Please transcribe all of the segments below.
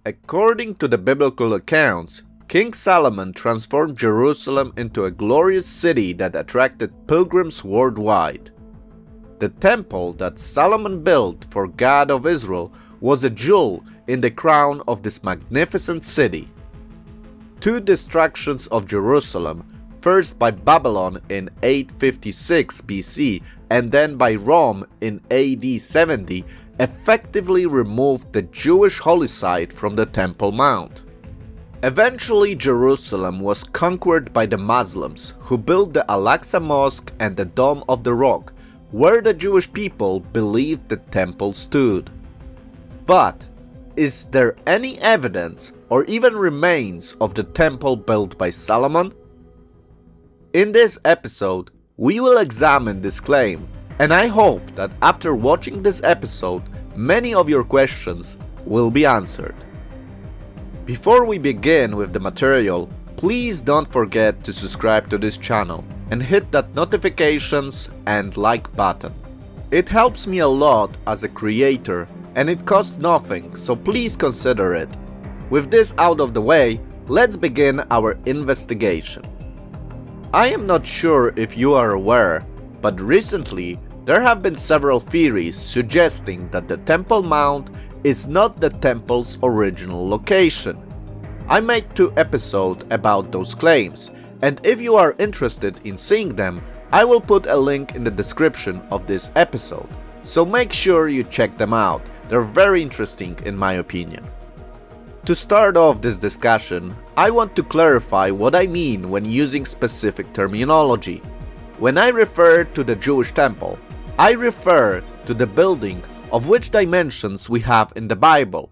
According to the biblical accounts, King Solomon transformed Jerusalem into a glorious city that attracted pilgrims worldwide. The temple that Solomon built for God of Israel was a jewel in the crown of this magnificent city. Two destructions of Jerusalem, first by Babylon in 856 BC and then by Rome in AD 70, effectively removed the Jewish holy site from the Temple Mount. Eventually, Jerusalem was conquered by the Muslims, who built the Al-Aqsa Mosque and the Dome of the Rock, where the Jewish people believed the temple stood. But is there any evidence or even remains of the temple built by Solomon? In this episode, we will examine this claim, and I hope that after watching this episode, many of your questions will be answered. Before we begin with the material, please don't forget to subscribe to this channel and hit that notifications and like button. It helps me a lot as a creator and it costs nothing, so please consider it. With this out of the way, let's begin our investigation. I am not sure if you are aware, but recently there have been several theories suggesting that the Temple Mount is not the temple's original location. I made 2 episodes about those claims, and if you are interested in seeing them, I will put a link in the description of this episode, so make sure you check them out. They're very interesting in my opinion. To start off this discussion, I want to clarify what I mean when using specific terminology. When I refer to the Jewish temple, I refer to the building of which dimensions we have in the Bible.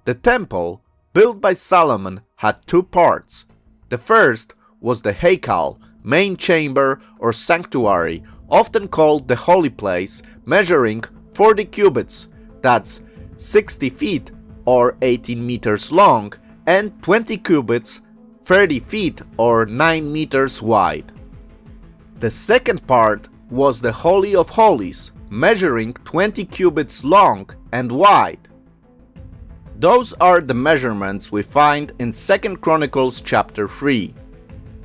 The temple, built by Solomon, had 2 parts. The first was the Heikal, main chamber or sanctuary, often called the holy place, measuring 40 cubits, that's 60 feet or 18 meters long, and 20 cubits, 30 feet or 9 meters wide. The second part was the Holy of Holies, measuring 20 cubits long and wide. Those are the measurements we find in 2 Chronicles chapter 3.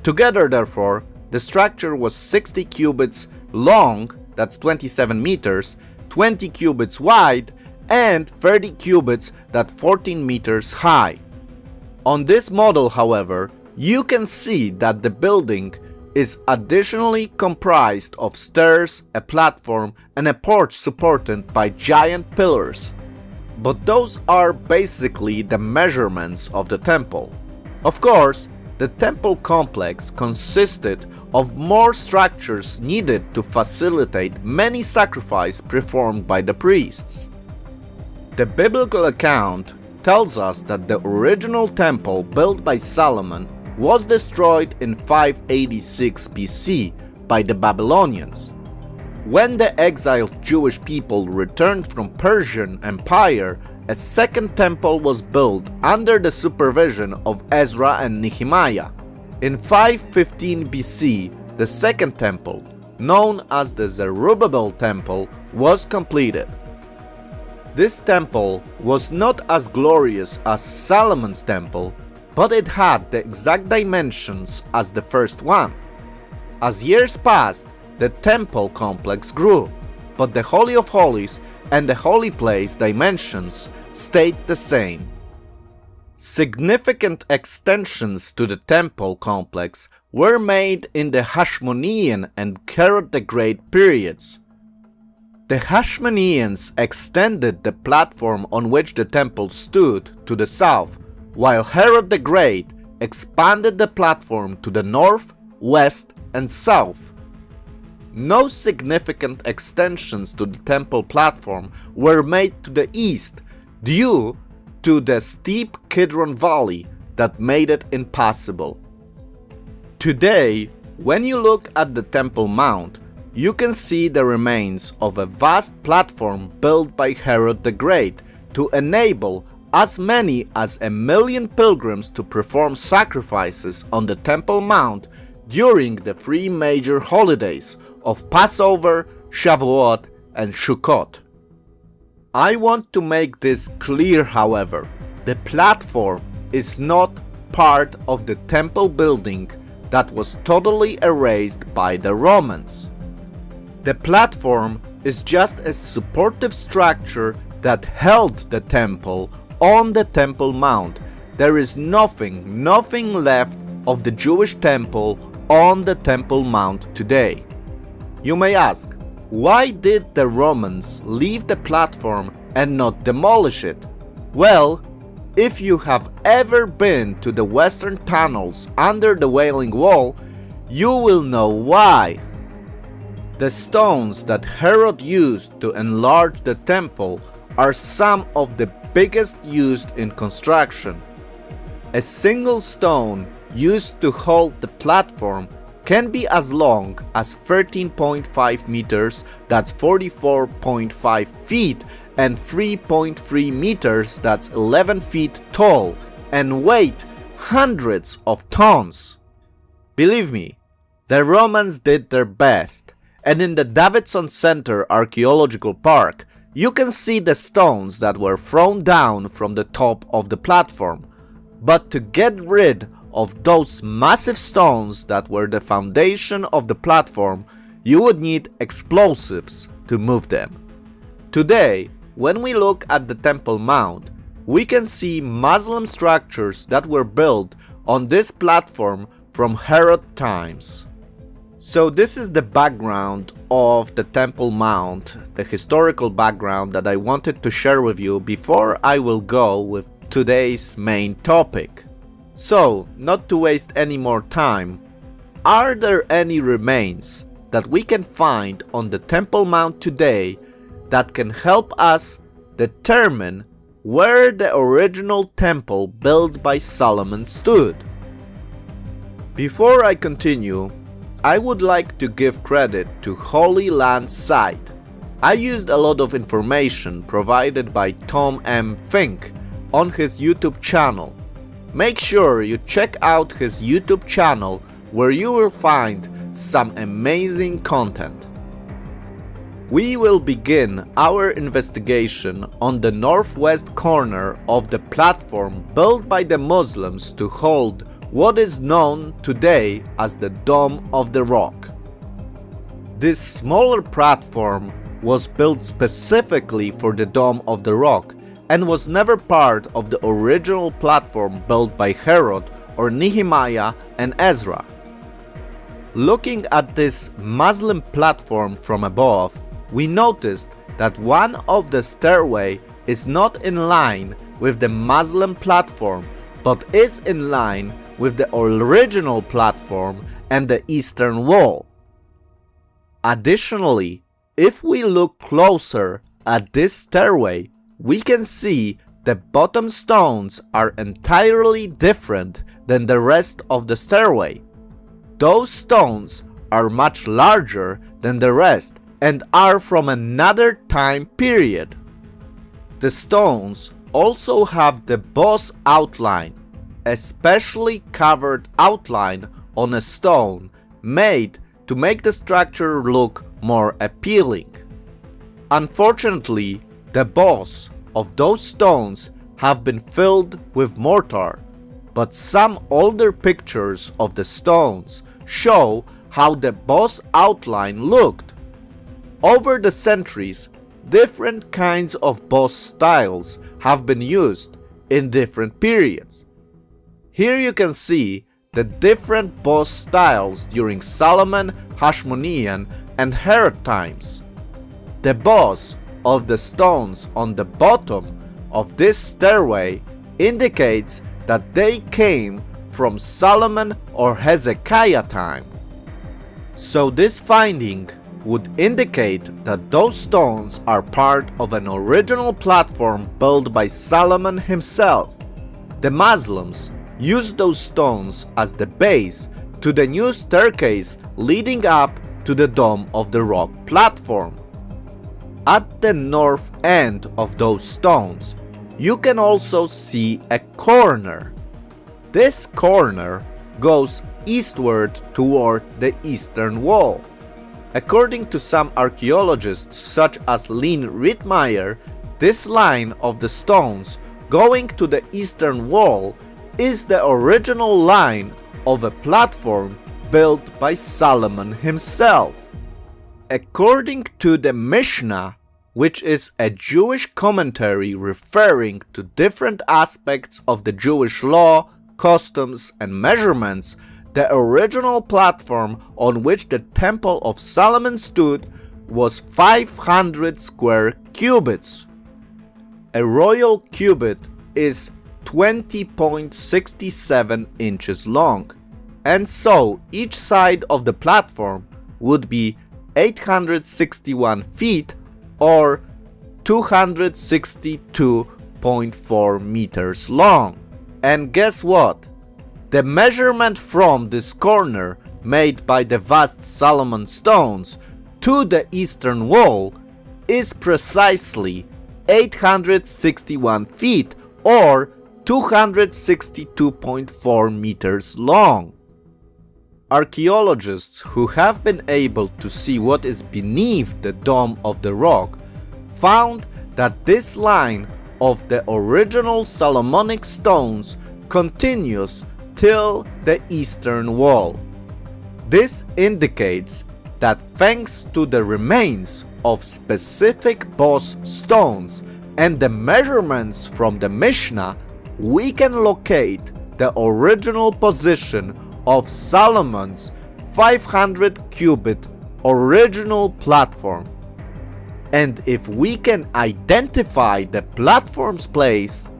Together, therefore, the structure was 60 cubits long, that's 27 meters, 20 cubits wide, and 30 cubits, that's 14 meters high. On this model, however, you can see that the building is additionally comprised of stairs, a platform, and a porch supported by giant pillars. But those are basically the measurements of the temple. Of course, the temple complex consisted of more structures needed to facilitate many sacrifices performed by the priests. The biblical account tells us that the original temple built by Solomon was destroyed in 586 BC by the Babylonians. When the exiled Jewish people returned from Persian Empire, a second temple was built under the supervision of Ezra and Nehemiah. In 515 BC, the second temple, known as the Zerubbabel Temple, was completed. This temple was not as glorious as Solomon's temple, but it had the exact dimensions as the first one. As years passed, the temple complex grew, but the Holy of Holies and the holy place dimensions stayed the same. Significant extensions to the temple complex were made in the Hashmonean and Herod the Great periods. The Hashmoneans extended the platform on which the temple stood to the south, while Herod the Great expanded the platform to the north, west, and south. No significant extensions to the temple platform were made to the east due to the steep Kidron Valley that made it impossible. Today, when you look at the Temple Mount, you can see the remains of a vast platform built by Herod the Great to enable as many as 1 million pilgrims to perform sacrifices on the Temple Mount during the 3 major holidays of Passover, Shavuot, and Sukkot. I want to make this clear, however. the platform is not part of the temple building that was totally erased by the Romans. The platform is just a supportive structure that held the temple on the Temple Mount. There is nothing left of the Jewish temple on the Temple Mount today. You may ask, why did the Romans leave the platform and not demolish it? Well, if you have ever been to the western tunnels under the Wailing Wall, you will know why. The stones that Herod used to enlarge the temple are some of the biggest used in construction. A single stone used to hold the platform can be as long as 13.5 meters, that's 44.5 feet, and 3.3 meters, that's 11 feet tall, and weight hundreds of tons. Believe me, the Romans did their best, and in the Davidson Center Archaeological Park, you can see the stones that were thrown down from the top of the platform. But to get rid of those massive stones that were the foundation of the platform, you would need explosives to move them. Today, when we look at the Temple Mount, we can see Muslim structures that were built on this platform from Herod times. So this is the background of the Temple Mount, the historical background that I wanted to share with you before I will go with today's main topic. So, not to waste any more time, are there any remains that we can find on the Temple Mount today that can help us determine where the original temple built by Solomon stood? Before I continue, I would like to give credit to Holy Land site. I used a lot of information provided by Tom M. Fink on his YouTube channel. Make sure you check out his YouTube channel where you will find some amazing content. We will begin our investigation on the northwest corner of the platform built by the Muslims to hold what is known today as the Dome of the Rock. This smaller platform was built specifically for the Dome of the Rock and was never part of the original platform built by Herod or Nehemiah and Ezra. Looking at this Muslim platform from above, we noticed that one of the stairway is not in line with the Muslim platform, but is in line with the original platform and the eastern wall. Additionally, if we look closer at this stairway, we can see the bottom stones are entirely different than the rest of the stairway. Those stones are much larger than the rest and are from another time period. The stones also have the boss outline, a specially covered outline on a stone made to make the structure look more appealing. Unfortunately, the boss of those stones have been filled with mortar, but some older pictures of the stones show how the boss outline looked. Over the centuries, different kinds of boss styles have been used in different periods. Here you can see the different boss styles during Solomon, Hashmonean, and Herod times. The boss of the stones on the bottom of this stairway indicates that they came from Solomon or Hezekiah time. So this finding would indicate that those stones are part of an original platform built by Solomon himself. The Muslims used those stones as the base to the new staircase leading up to the Dome of the Rock platform. At the north end of those stones, you can also see a corner. This corner goes eastward toward the eastern wall. According to some archaeologists such as Lynn Rittmeyer, this line of the stones going to the eastern wall is the original line of a platform built by Solomon himself. According to the Mishnah, which is a Jewish commentary referring to different aspects of the Jewish law, customs, and measurements, the original platform on which the Temple of Solomon stood was 500 square cubits. A royal cubit is 20.67 inches long, and so each side of the platform would be 861 feet or 262.4 meters long. And guess what? The measurement from this corner made by the vast Solomon stones to the eastern wall is precisely 861 feet or 262.4 meters long. Archaeologists who have been able to see what is beneath the Dome of the Rock found that this line of the original Solomonic stones continues till the eastern wall. This indicates that thanks to the remains of specific boss stones and the measurements from the Mishnah, we can locate the original position of Solomon's 500 cubit original platform. And if we can identify the platform's place,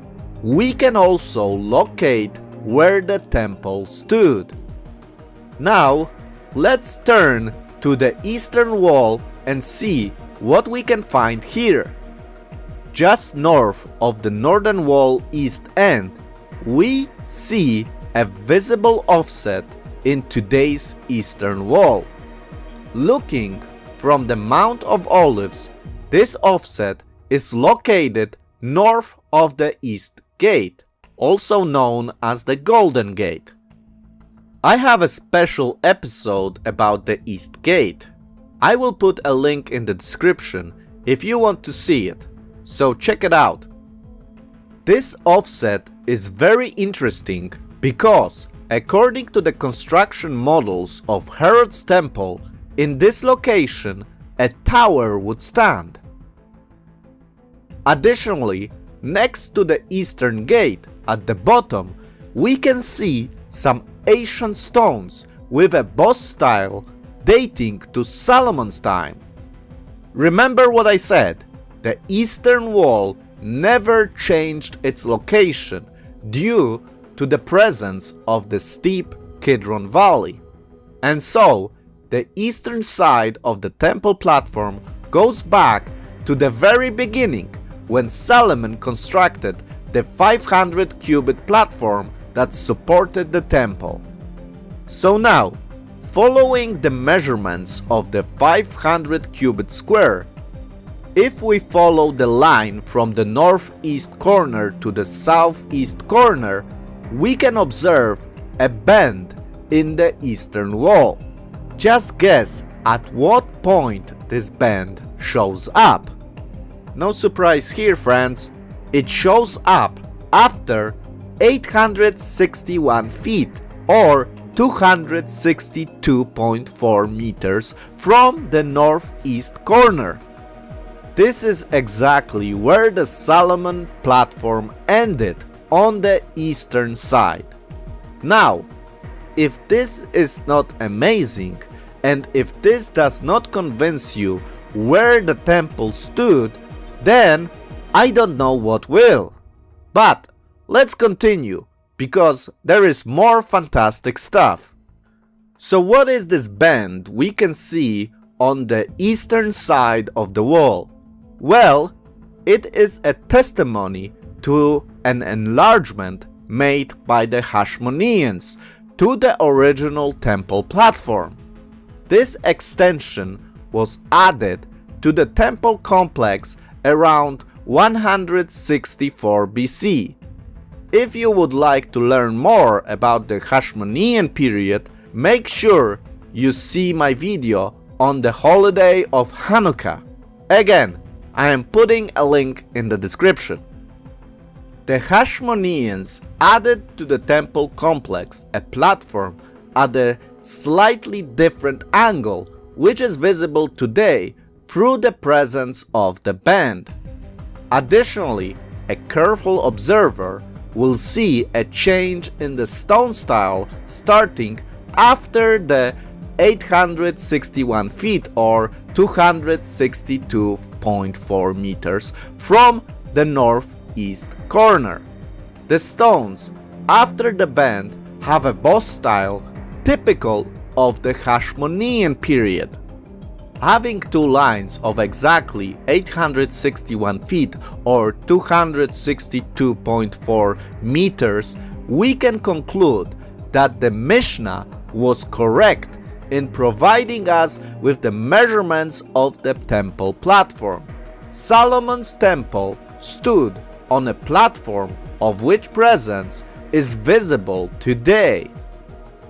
we can also locate where the temple stood. Now, let's turn to the eastern wall and see what we can find here. Just north of the northern wall east end, we see a visible offset in today's eastern wall. Looking from the Mount of Olives, this offset is located north of the East Gate, also known as the Golden Gate. I have a special episode about the East Gate. I will put a link in the description if you want to see it, so check it out. This offset is very interesting because, according to the construction models of Herod's temple, in this location a tower would stand. Additionally, next to the eastern gate at the bottom, we can see some ancient stones with a boss style dating to Solomon's time. Remember what I said, the eastern wall never changed its location due to the presence of the steep Kidron Valley. And so, the eastern side of the temple platform goes back to the very beginning when Solomon constructed the 500 cubit platform that supported the temple. So now, following the measurements of the 500 cubit square, if we follow the line from the northeast corner to the southeast corner, we can observe a bend in the eastern wall. Just guess at what point this bend shows up. No surprise here, friends, it shows up after 861 feet or 262.4 meters from the northeast corner. This is exactly where the Solomon platform ended on the eastern side. Now, if this is not amazing, and if this does not convince you where the temple stood, then I don't know what will. But let's continue, because there is more fantastic stuff. So what is this bend we can see on the eastern side of the wall? Well, it is a testimony to an enlargement made by the Hashmoneans to the original temple platform. This extension was added to the temple complex around 164 BC. If you would like to learn more about the Hashmonean period, make sure you see my video on the holiday of Hanukkah. Again, I am putting a link in the description. The Hashmoneans added to the temple complex a platform at a slightly different angle, which is visible today through the presence of the band. Additionally, a careful observer will see a change in the stone style starting after the 861 feet or 262.4 meters from the northeast corner. The stones after the bend have a boss style typical of the Hashmonean period. Having two lines of exactly 861 feet or 262.4 meters, we can conclude that the Mishnah was correct in providing us with the measurements of the temple platform. Solomon's temple stood on a platform of which presence is visible today.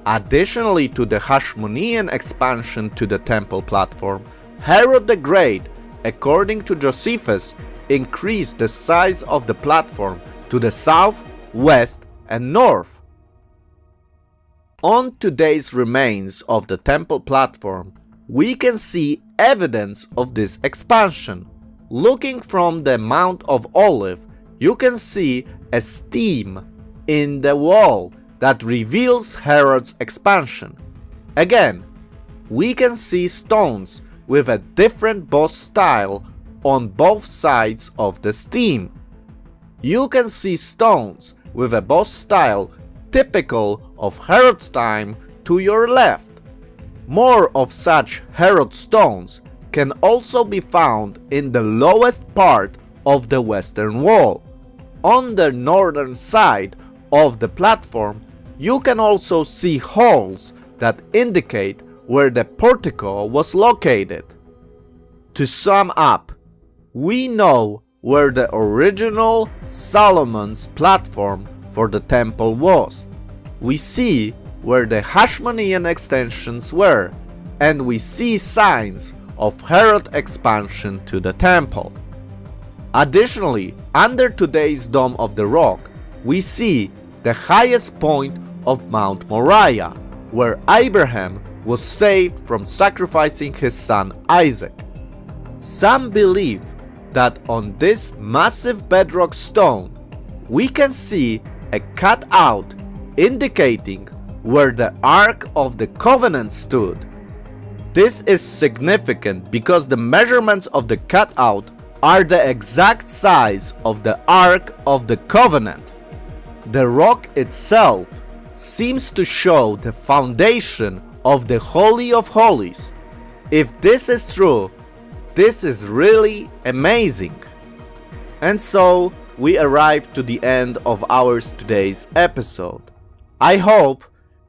Additionally to the Hashmonean expansion to the temple platform, Herod the Great, according to Josephus, increased the size of the platform to the south, west, and north. On today's remains of the temple platform, we can see evidence of this expansion. Looking from the Mount of Olives, you can see a seam in the wall that reveals Herod's expansion. Again, we can see stones with a different boss style on both sides of the seam. You can see stones with a boss style typical of Herod's time to your left. More of such Herod stones can also be found in the lowest part of the western wall. On the northern side of the platform, you can also see holes that indicate where the portico was located. To sum up, we know where the original Solomon's platform for the temple was. We see where the Hashmonean extensions were, and we see signs of Herod expansion to the temple. Additionally, under today's Dome of the Rock, we see the highest point of Mount Moriah, where Abraham was saved from sacrificing his son Isaac. Some believe that on this massive bedrock stone, we can see a cutout indicating where the Ark of the Covenant stood. This is significant because the measurements of the cutout are the exact size of the Ark of the Covenant. The rock itself seems to show the foundation of the Holy of Holies. If this is true, this is really amazing. And so we arrived to the end of our today's episode. I hope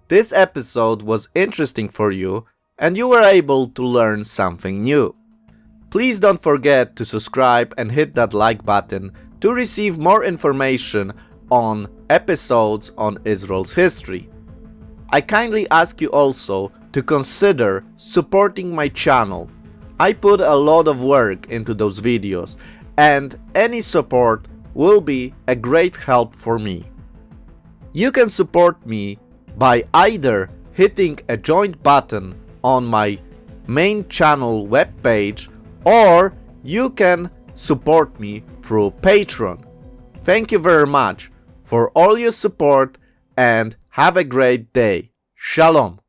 this episode was interesting for you and you were able to learn something new. Please don't forget to subscribe and hit that like button to receive more information on episodes on Israel's history. I kindly ask you also to consider supporting my channel. I put a lot of work into those videos and any support will be a great help for me. You can support me by either hitting a join button on my main channel webpage, or you can support me through Patreon. Thank you very much for all your support and have a great day. Shalom.